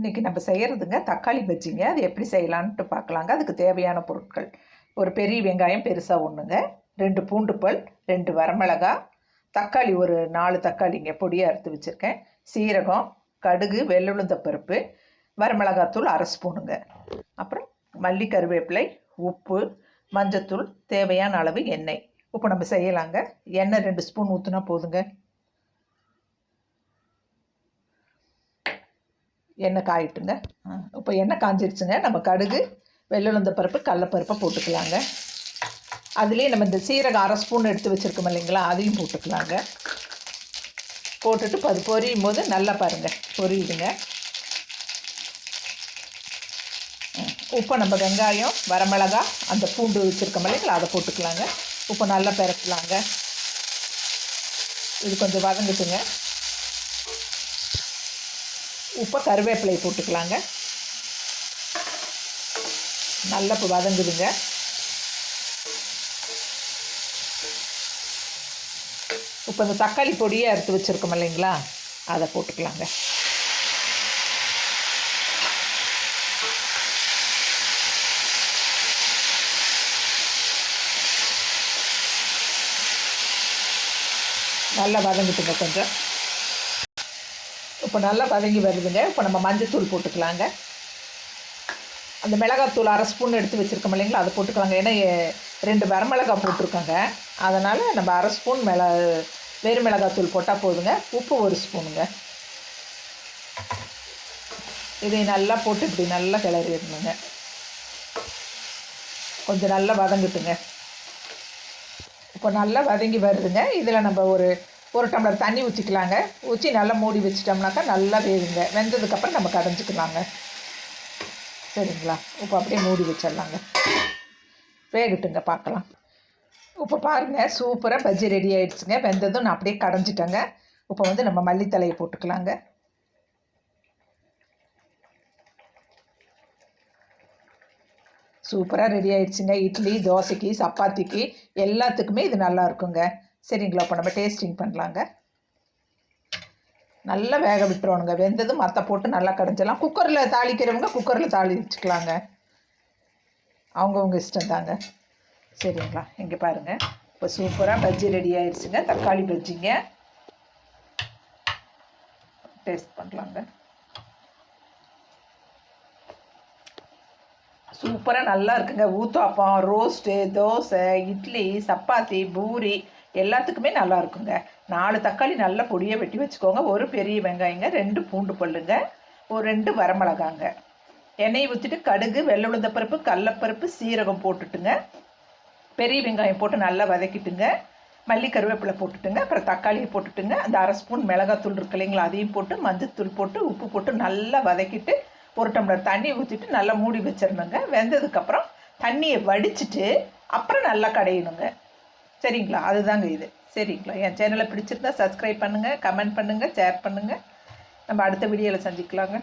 இன்றைக்கி நம்ம செய்கிறதுங்க தக்காளி பஜ்ஜிங்க. அது எப்படி செய்யலான்ட்டு பார்க்கலாங்க. அதுக்கு தேவையான பொருட்கள்: ஒரு பெரிய வெங்காயம் பெருசாக ஒன்றுங்க, 2 பூண்டு பல், 2 வரமிளகா, தக்காளி ஒரு 4 தக்காளிங்க பொடியாக அறுத்து வச்சுருக்கேன், சீரகம், கடுகு, வெள்ளுளுந்தப்பருப்பு, வரமிளகாத்தூள் 1/2 ஸ்பூனுங்க, அப்புறம் மல்லி, கருவேப்பிலை, உப்பு, மஞ்சத்தூள், தேவையான அளவு எண்ணெய். இப்போ நம்ம செய்யலாங்க. எண்ணெய் 2 ஸ்பூன் ஊற்றினா போதுங்க. எண்ணெய் காயிட்டுங்க. இப்போ எண்ணெய் காஞ்சிருச்சுங்க. நம்ம கடுகு, வெள்ளுளுந்த பருப்பு, கடலப்பருப்பை போட்டுக்கலாங்க. அதுலேயே நம்ம இந்த சீரகம் 1/2 ஸ்பூன் எடுத்து வச்சுருக்கோம் இல்லைங்களா, அதையும் போட்டுக்கலாங்க. போட்டுட்டு அது பொரியும் போது நல்லா பாருங்கள் பொரியுதுங்க. உப்பை நம்ம வெங்காயம், வரமிளகா, அந்த பூண்டு வச்சுருக்கோம் இல்லைங்களா, அதை போட்டுக்கலாங்க. உப்பு நல்லா பெரட்டலாங்க. இது கொஞ்சம் வதங்கிட்டுங்க. உப்பை கருவேப்பிலை போட்டுக்கலாங்க. நல்லா இப்போ வதங்குதுங்க. இப்போ இந்த தக்காளி பொடியை அறுத்து வச்சுருக்கோம் இல்லைங்களா, அதை போட்டுக்கலாங்க. நல்லா வதங்கிட்டுங்க கொஞ்சம். இப்போ நல்லா வதங்கி வருதுங்க. இப்போ நம்ம மஞ்சத்தூள் போட்டுக்கலாங்க. அந்த மிளகாத்தூள் 1/2 ஸ்பூன் எடுத்து வச்சுருக்கோம் இல்லைங்களா, அதை போட்டுக்கலாங்க. ஏன்னா 2 வரமிளகா போட்டிருக்கோங்க, அதனால் நம்ம 1/2 ஸ்பூன் வெறும் மிளகாத்தூள் போட்டால் போதுங்க. உப்பு 1 ஸ்பூனுங்க. இதை நல்லா போட்டு இப்படி நல்லா கிளறிடணுங்க. கொஞ்சம் நல்லா வதங்கிட்டுங்க. இப்போ நல்லா வதங்கி வருதுங்க. இதில் நம்ம ஒரு டம்ளர் தண்ணி ஊற்றிக்கலாங்க. ஊற்றி நல்லா மூடி வச்சிட்டோம்னாக்கா நல்லா வேகுங்க. வெந்ததுக்கப்புறம் நம்ம கடைஞ்சிக்கலாங்க. சரிங்களா? இப்போ அப்படியே மூடி வச்சிடலாங்க. வேகட்டுங்க, பார்க்கலாம். இப்போ பாருங்கள், சூப்பராக பஜ்ஜி ரெடி ஆகிடுச்சுங்க. வெந்ததும் நான் அப்படியே கடைஞ்சிட்டேங்க. இப்போ நம்ம மல்லித்தலையை போட்டுக்கலாங்க. சூப்பராக ரெடி ஆகிடுச்சுங்க. இட்லி, தோசைக்கு, சப்பாத்திக்கு எல்லாத்துக்குமே இது நல்லா இருக்குங்க. சரிங்களா? இப்போ நம்ம டேஸ்டிங் பண்ணலாங்க. நல்லா வேக விட்டுருவோனுங்க. வெந்ததும் மற்ற போட்டு நல்லா கடைஞ்சிடலாம். குக்கரில் தாளிக்கிறவங்க குக்கரில் தாளிச்சுக்கலாங்க. அவங்கவுங்க இஷ்டம் தாங்க. சரிங்களா? இங்கே பாருங்கள், இப்போ சூப்பராக பஜ்ஜி ரெடி ஆகிடுச்சுங்க. தக்காளி பஜ்ஜிங்க. டேஸ்ட் பண்ணலாங்க. சூப்பராக நல்லா இருக்குங்க. ஊத்தாப்பம், ரோஸ்ட்டு, தோசை, இட்லி, சப்பாத்தி, பூரி எல்லாத்துக்குமே நல்லா இருக்குங்க. 4 தக்காளி நல்லா பொடியை வெட்டி வச்சுக்கோங்க. ஒரு பெரிய வெங்காயங்க, 2 பூண்டு பல்லுங்க, ஒரு 2 வரமிளகாங்க. எண்ணெய் ஊற்றிட்டு கடுகு, வெள்ளுளுந்தப்பருப்பு, கடலப்பருப்பு, சீரகம் போட்டுட்டுங்க. பெரிய வெங்காயம் போட்டு நல்லா வதக்கிட்டுங்க. மல்லி, கருவேப்பிலை போட்டுட்டுங்க. அப்புறம் தக்காளியை போட்டுட்டுங்க. அந்த 1/2 ஸ்பூன் மிளகாத்தூள் இருக்கு இல்லைங்களா, அதையும் போட்டு மஞ்சத்தூள் போட்டு உப்பு போட்டு நல்லா வதக்கிட்டு ஒரு டம்ளர் தண்ணி ஊற்றிட்டு நல்லா மூடி வச்சிடணுங்க. வெந்ததுக்கப்புறம் தண்ணியை வடிச்சிட்டு அப்புறம் நல்லா கடையணுங்க. சரிங்களா? அதுதாங்க இது. சரிங்களா? என் சேனலை பிடிச்சிருந்தா சப்ஸ்கிரைப் பண்ணுங்கள், கமெண்ட் பண்ணுங்கள், ஷேர் பண்ணுங்கள். நம்ம அடுத்த வீடியோவில் சந்திக்கலாங்க.